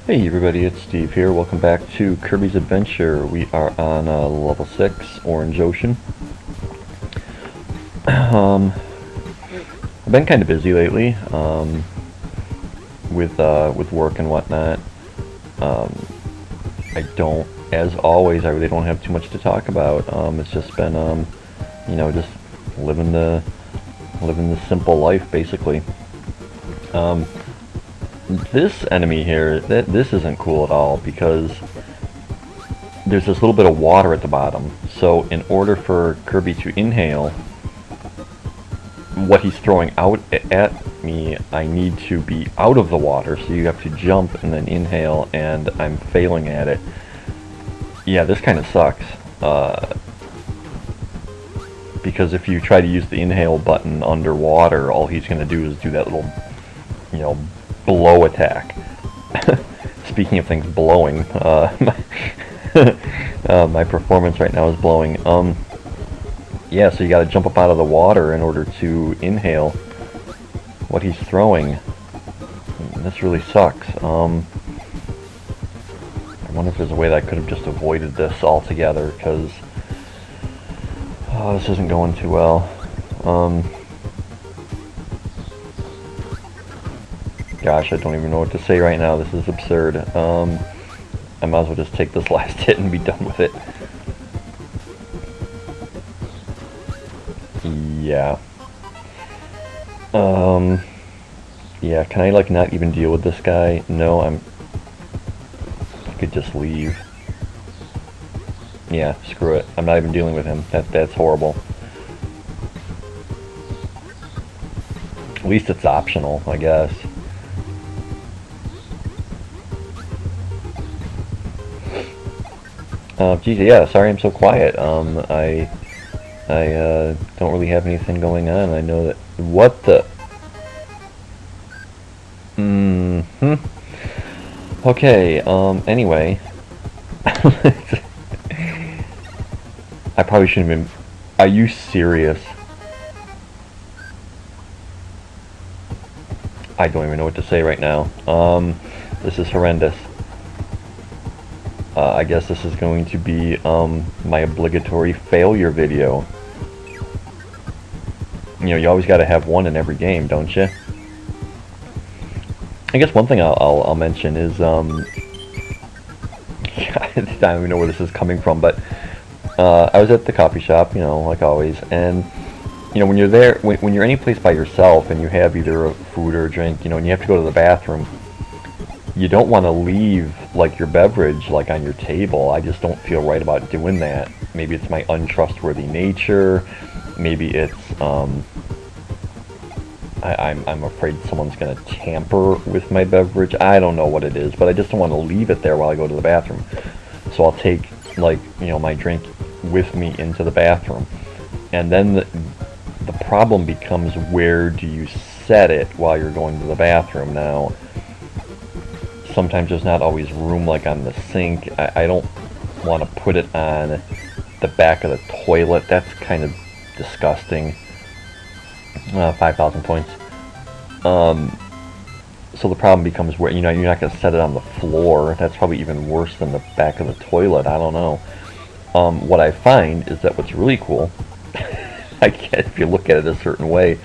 Hey everybody, it's Steve here. Welcome back to Kirby's Adventure. We are on level 6, Orange Ocean. I've been kind of busy lately with work and whatnot. I don't, as always, I really don't have too much to talk about. It's just been, just living the simple life, basically. This enemy here, this isn't cool at all because there's this little bit of water at the bottom. So in order for Kirby to inhale what he's throwing out at me, I need to be out of the water. So you have to jump and then inhale, and I'm failing at it. Yeah, this kind of sucks. Because if you try to use the inhale button underwater, all he's going to do is do that little, blow attack. Speaking of things blowing, my performance right now is blowing. Yeah, so you gotta jump up out of the water in order to inhale what he's throwing. This really sucks. I wonder if there's a way that I could have just avoided this altogether, because this isn't going too well. Gosh, I don't even know what to say right now. This is absurd. I might as well just take this last hit and be done with it. Yeah. Yeah, can I, not even deal with this guy? No, I could just leave. Yeah, screw it. I'm not even dealing with him. That's horrible. At least it's optional, I guess. Geez, yeah, sorry I'm so quiet. I don't really have anything going on. I know that... What the... Okay, anyway. I probably shouldn't have been... Are you serious? I don't even know what to say right now. This is horrendous. I guess this is going to be my obligatory failure video. You always got to have one in every game, don't you? I guess one thing I'll mention is I don't even know where this is coming from, but I was at the coffee shop, like always, and when you're there, when you're any place by yourself and you have either a food or a drink, and you have to go to the bathroom, you don't want to leave your beverage on your table. I just don't feel right about doing that. Maybe it's my untrustworthy nature. Maybe it's I'm afraid someone's gonna tamper with my beverage. I don't know what it is, but I just don't want to leave it there while I go to the bathroom. So I'll take my drink with me into the bathroom, and then the problem becomes, where do you set it while you're going to the bathroom? Now, sometimes there's not always room on the sink. I don't want to put it on the back of the toilet. That's kind of disgusting. 5,000 points. So the problem becomes where, you're not going to set it on the floor. That's probably even worse than the back of the toilet. I don't know. What I find is that what's really cool, I guess if you look at it a certain way,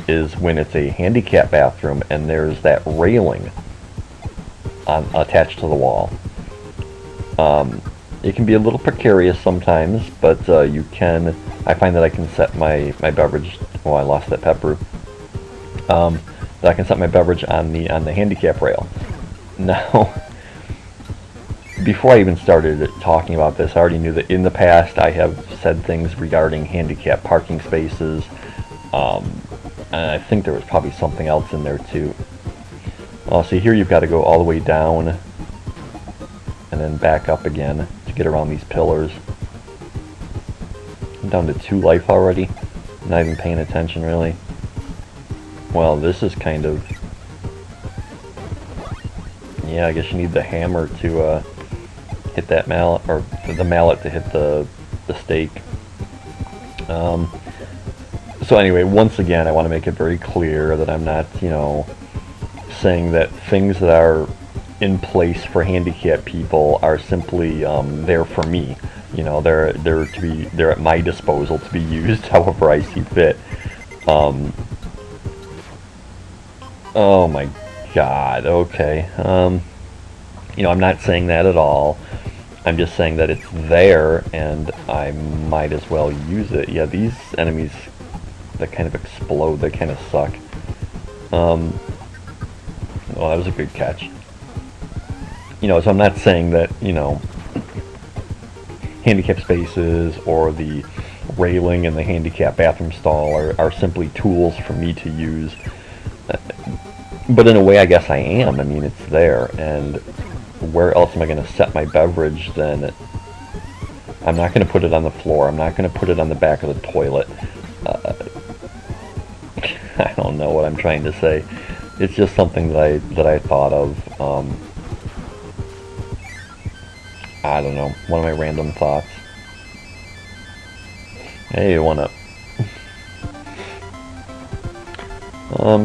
is when it's a handicap bathroom and there's that railing attached to the wall. It can be a little precarious sometimes, but I find that I can set my beverage. Oh, I lost that pep brew. That I can set my beverage on the handicap rail. Now, before I even started talking about this, I already knew that in the past I have said things regarding handicap parking spaces, and I think there was probably something else in there too. See, here you've got to go all the way down and then back up again to get around these pillars. I'm down to 2 life already. Not even paying attention, really. Well, this is kind of... Yeah, I guess you need the hammer to hit that mallet, or the mallet to hit the stake. So anyway, once again, I want to make it very clear that I'm not, saying that things that are in place for handicapped people are simply there for me. You know, they're at my disposal to be used however I see fit. Oh my God. Okay. You know, I'm not saying that at all. I'm just saying that it's there, and I might as well use it. Yeah, these enemies that kind of explode, they kind of suck. Well, that was a good catch. You know, so I'm not saying that, you know, handicap spaces or the railing in the handicap bathroom stall are simply tools for me to use. But in a way, I guess I am. I mean, it's there, and where else am I going to set my beverage then? I'm not going to put it on the floor. I'm not going to put it on the back of the toilet. I don't know what I'm trying to say. It's just something that I thought of. I don't know. One of my random thoughts. Hey, one up.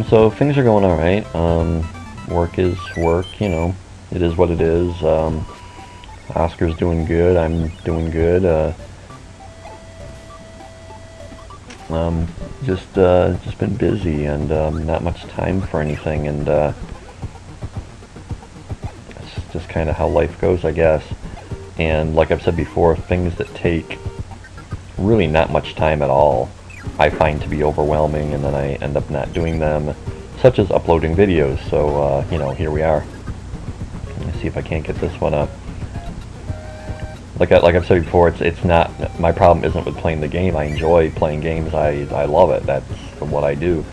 So things are going alright. Work is work, you know. It is what it is. Oscar's doing good. I'm doing good. Just been busy and not much time for anything, and it's just kind of how life goes, I guess. And like I've said before, things that take really not much time at all, I find to be overwhelming, and then I end up not doing them, such as uploading videos. So you know, here we are. Let me see if I can't get this one up. Like I've said before, it's not, my problem isn't with playing the game. I enjoy playing games. I love it. That's what I do.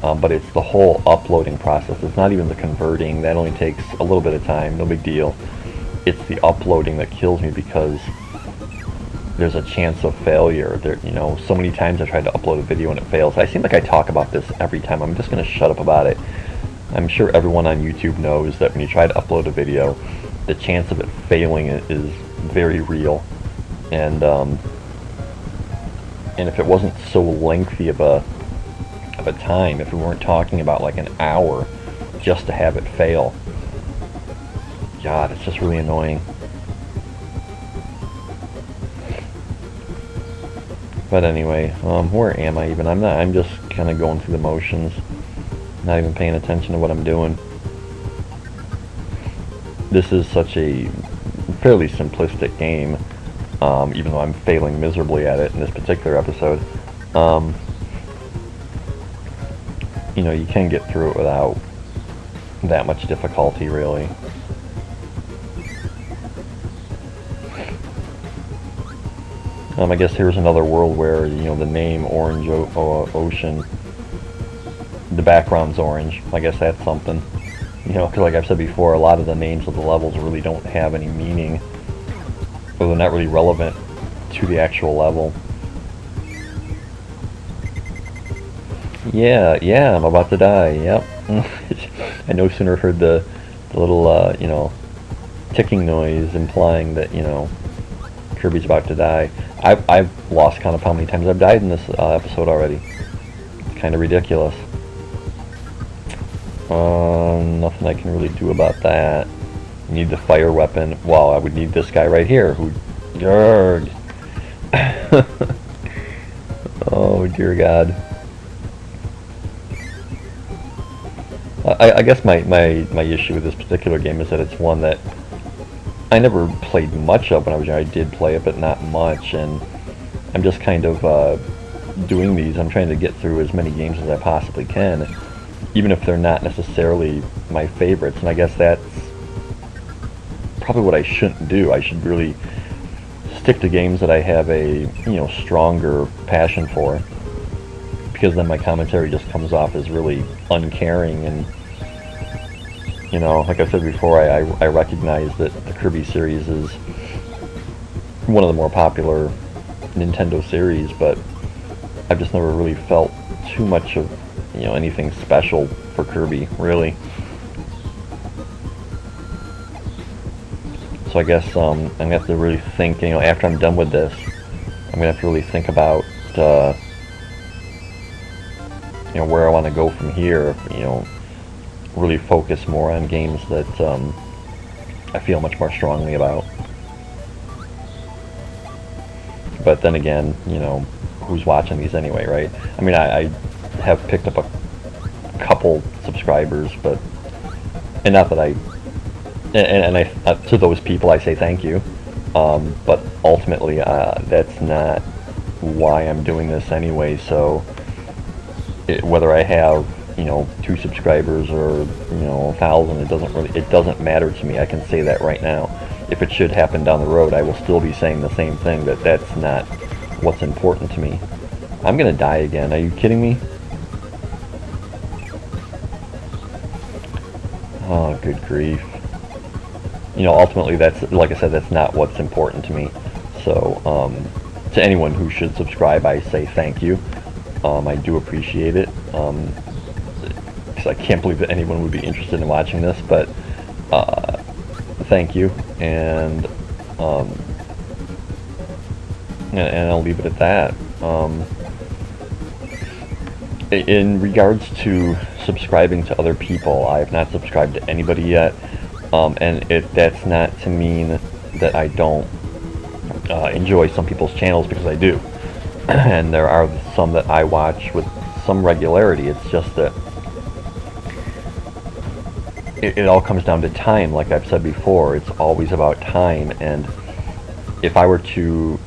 But it's the whole uploading process. It's not even the converting. That only takes a little bit of time. No big deal. It's the uploading that kills me, because there's a chance of failure. There, you know, so many times I tried to upload a video and it fails. I seem like I talk about this every time. I'm just going to shut up about it. I'm sure everyone on YouTube knows that when you try to upload a video, the chance of it failing is very real. And if it wasn't so lengthy of a time, if we weren't talking about like an hour just to have it fail, God, it's just really annoying. But anyway, where am I even? I'm just kind of going through the motions, not even paying attention to what I'm doing. This is such a fairly simplistic game, even though I'm failing miserably at it in this particular episode. You know, you can get through it without that much difficulty, really. I guess here's another world where, you know, the name Orange Ocean, the background's orange. I guess that's something. You know, because like I've said before, a lot of the names of the levels really don't have any meaning, or they're not really relevant to the actual level. Yeah, I'm about to die. Yep. I no sooner heard the little, you know, ticking noise implying that, you know, Kirby's about to die. I've lost count of how many times I've died in this episode already. It's kind of ridiculous. Nothing I can really do about that. Need the fire weapon. Well, I would need this guy right here who... Yarg. Oh, dear God. I guess my issue with this particular game is that it's one that I never played much of when I was young. I did play it, but not much, and I'm just kind of doing these. I'm trying to get through as many games as I possibly can, even if they're not necessarily my favorites, and I guess that's probably what I shouldn't do. I should really stick to games that I have a, you know, stronger passion for, because then my commentary just comes off as really uncaring. And you know, like I said before, I recognize that the Kirby series is one of the more popular Nintendo series, but I've just never really felt too much of, you know, anything special for Kirby, really. So I guess I'm gonna have to really think, you know, after I'm done with this, I'm gonna have to really think about, you know, where I want to go from here. You know, really focus more on games that I feel much more strongly about. But then again, you know, who's watching these anyway, right? I mean, I have picked up a couple subscribers, but, and not that I, and I, to those people I say thank you, but ultimately that's not why I'm doing this anyway. So whether I have, you know, 2 subscribers or, you know, 1,000, it doesn't matter to me. I can say that right now. If it should happen down the road, I will still be saying the same thing, that that's not what's important to me. I'm gonna die again. Are you kidding me? Oh, good grief. You know, ultimately, that's, like I said, that's not what's important to me. So, to anyone who should subscribe, I say thank you. I do appreciate it. Because I can't believe that anyone would be interested in watching this, but thank you, and I'll leave it at that. In regards to subscribing to other people, I have not subscribed to anybody yet, and that's not to mean that I don't enjoy some people's channels, because I do. And there are some that I watch with some regularity. It's just that it all comes down to time. Like I've said before, it's always about time. And if I were to,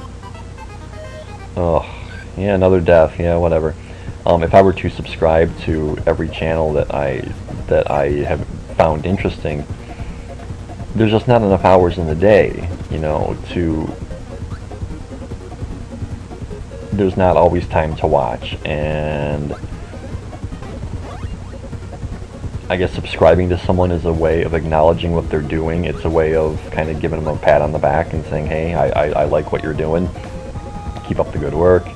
yeah, another death, yeah, whatever. If I were to subscribe to every channel that I have found interesting, there's just not enough hours in the day, you know, there's not always time to watch. And I guess subscribing to someone is a way of acknowledging what they're doing. It's a way of kind of giving them a pat on the back and saying, hey, I like what you're doing. Keep up the good work.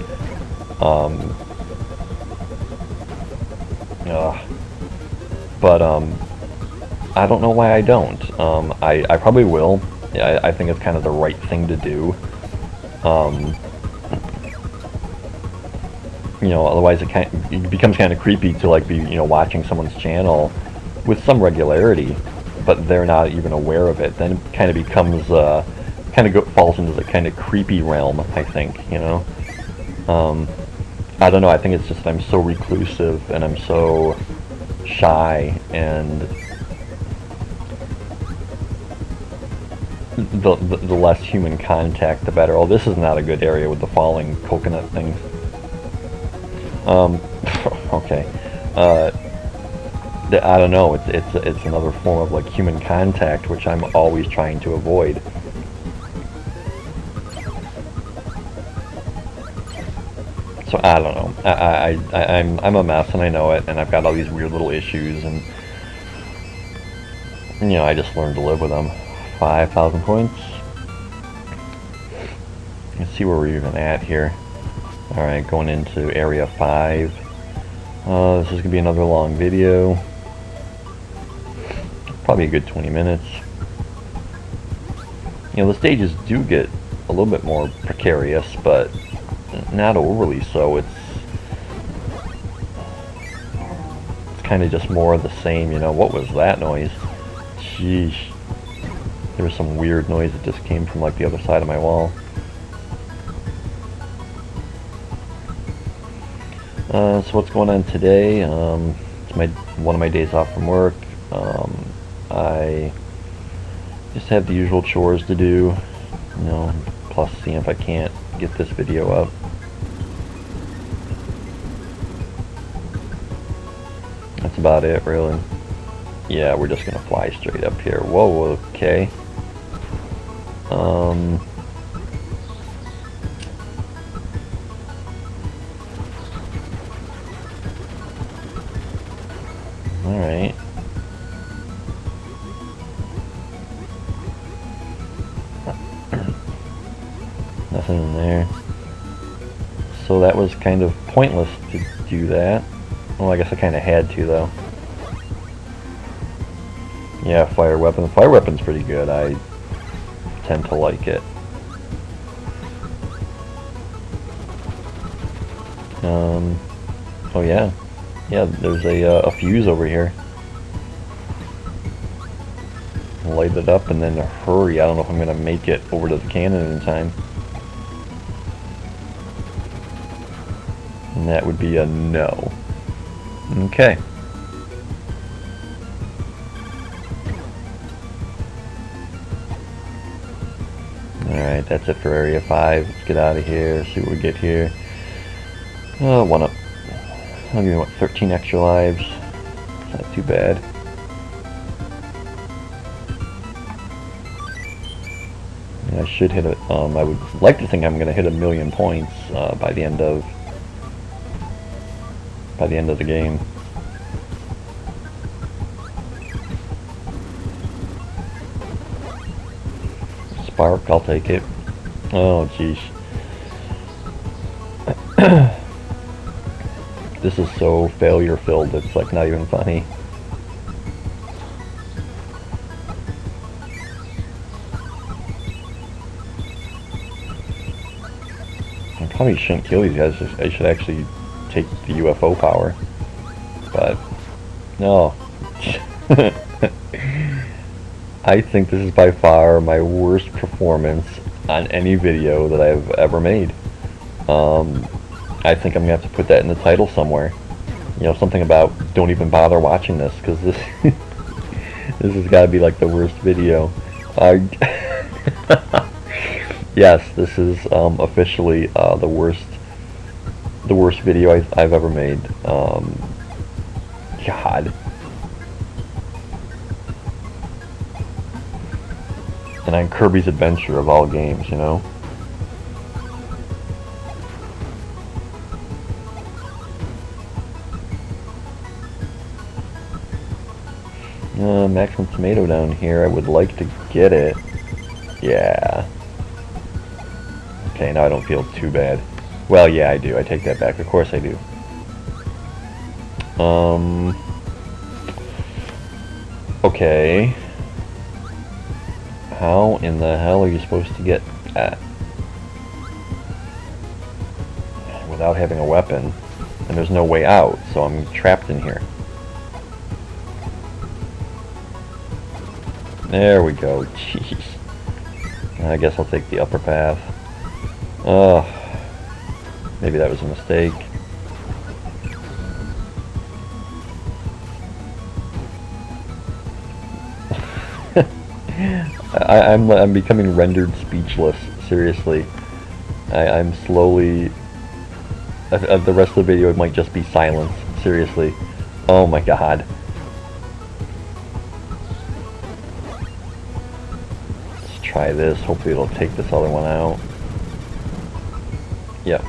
But I don't know why I don't. I probably will. I think it's kind of the right thing to do. You know, otherwise it becomes kind of creepy to like be, you know, watching someone's channel with some regularity, but they're not even aware of it. Then it kind of becomes falls into the kind of creepy realm, I think, you know. I don't know, I think it's just I'm so reclusive and I'm so shy, and the less human contact, the better. Oh, this is not a good area with the falling coconut things. Okay. I don't know. It's another form of like human contact, which I'm always trying to avoid. So I don't know. I'm a mess, and I know it, and I've got all these weird little issues, and you know, I just learned to live with them. 5,000 points. Let's see where we're even at here. Alright, going into area 5. This is going to be another long video. Probably a good 20 minutes. You know, the stages do get a little bit more precarious, but not overly so. It's kind of just more of the same, you know. What was that noise? Sheesh. There was some weird noise that just came from like the other side of my wall. So what's going on today? It's one of my days off from work. I just have the usual chores to do, you know, plus seeing if I can't get this video up. That's about it, really. Yeah, we're just gonna fly straight up here. Whoa, okay. Alright. Nothing in there. So that was kind of pointless to do that. Well, I guess I kind of had to, though. Yeah, fire weapon. Fire weapon's pretty good. I tend to like it. Oh yeah. Yeah, there's a fuse over here. light it up and then hurry. I don't know if I'm going to make it over to the cannon in time. And that would be a no. Okay. Alright, that's it for Area 5. Let's get out of here, see what we get here. Oh, one up. I'll give you, what, 13 extra lives. It's not too bad. I should hit it. I would like to think I'm going to hit 1,000,000 points by the end of the game. Spark, I'll take it. Oh, jeez. This is so failure-filled. It's like not even funny. I probably shouldn't kill these guys. I should actually take the UFO power. But no. I think this is by far my worst performance on any video that I've ever made. I think I'm gonna have to put that in the title somewhere. You know, something about don't even bother watching this, because this this has got to be like the worst video. Yes, this is officially the worst video I've ever made. God. And on Kirby's Adventure of all games, you know. Maximum tomato down here. I would like to get it. Yeah. Okay, now I don't feel too bad. Well, yeah, I do. I take that back. Of course I do. Okay. How in the hell are you supposed to get that without having a weapon? And there's no way out, so I'm trapped in here. There we go. Jeez. I guess I'll take the upper path. Maybe that was a mistake. I'm becoming rendered speechless. Seriously, I'm slowly. The rest of the video, it might just be silence. Seriously. Oh my god. Let's try this. Hopefully it'll take this other one out. Yep.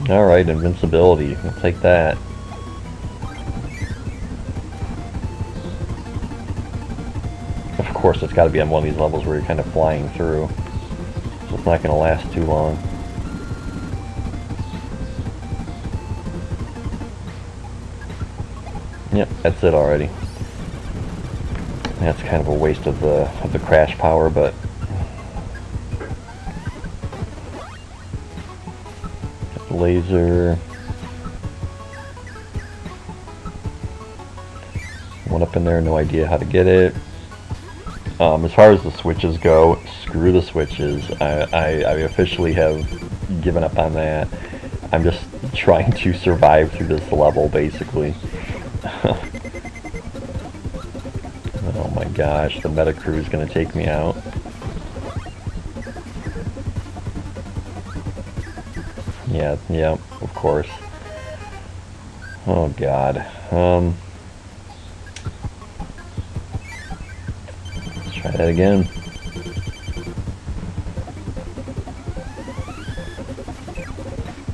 Alright, invincibility. We'll take that. Of course, it's got to be on one of these levels where you're kind of flying through. So it's not going to last too long. Yep, that's it already. That's kind of a waste of the crash power, but laser. One up in there, no idea how to get it. As far as the switches go, screw the switches. I officially have given up on that. I'm just trying to survive through this level, basically. Oh my gosh, the meta crew is going to take me out. Yeah, of course. Oh god. Let's try that again.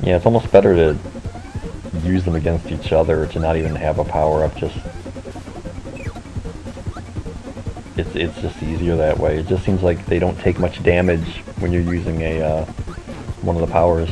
Yeah, it's almost better to use them against each other, to not even have a power-up. Just it's just easier that way. It just seems like they don't take much damage when you're using a one of the powers.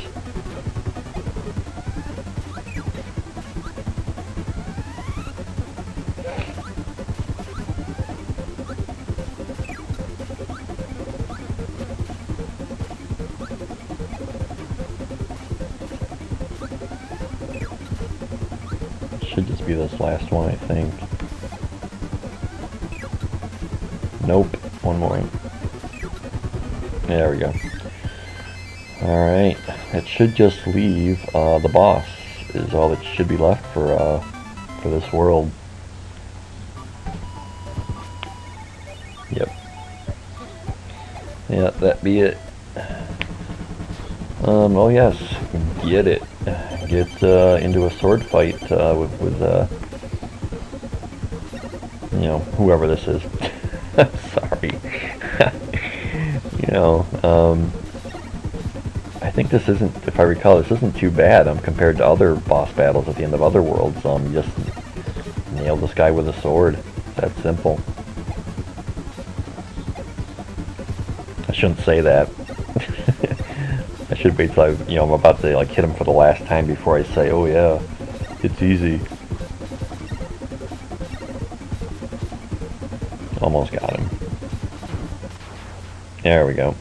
should just be this last one, I think. Nope, one more. There we go. Alright, it should just leave the boss, is all that should be left for this world. Yep. Yeah, that be it. Oh yes, get it. Get into a sword fight with you know, whoever this is. Sorry. You know, I think this isn't, if I recall, this isn't too bad compared to other boss battles at the end of other worlds. You just nail this guy with a sword. It's that simple. I shouldn't say that. I should wait till I'm about to like hit him for the last time before I say, oh yeah, it's easy. Almost got him. There we go.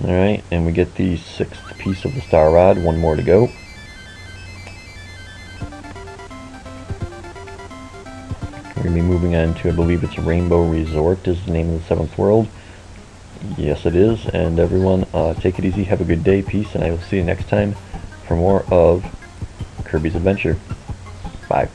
Alright, and we get the 6th piece of the star rod. One more to go. We're going to be moving on to, I believe it's Rainbow Resort is the name of the 7th world. Yes, it is. And everyone, take it easy, have a good day, peace, and I will see you next time for more of Kirby's Adventure. Bye.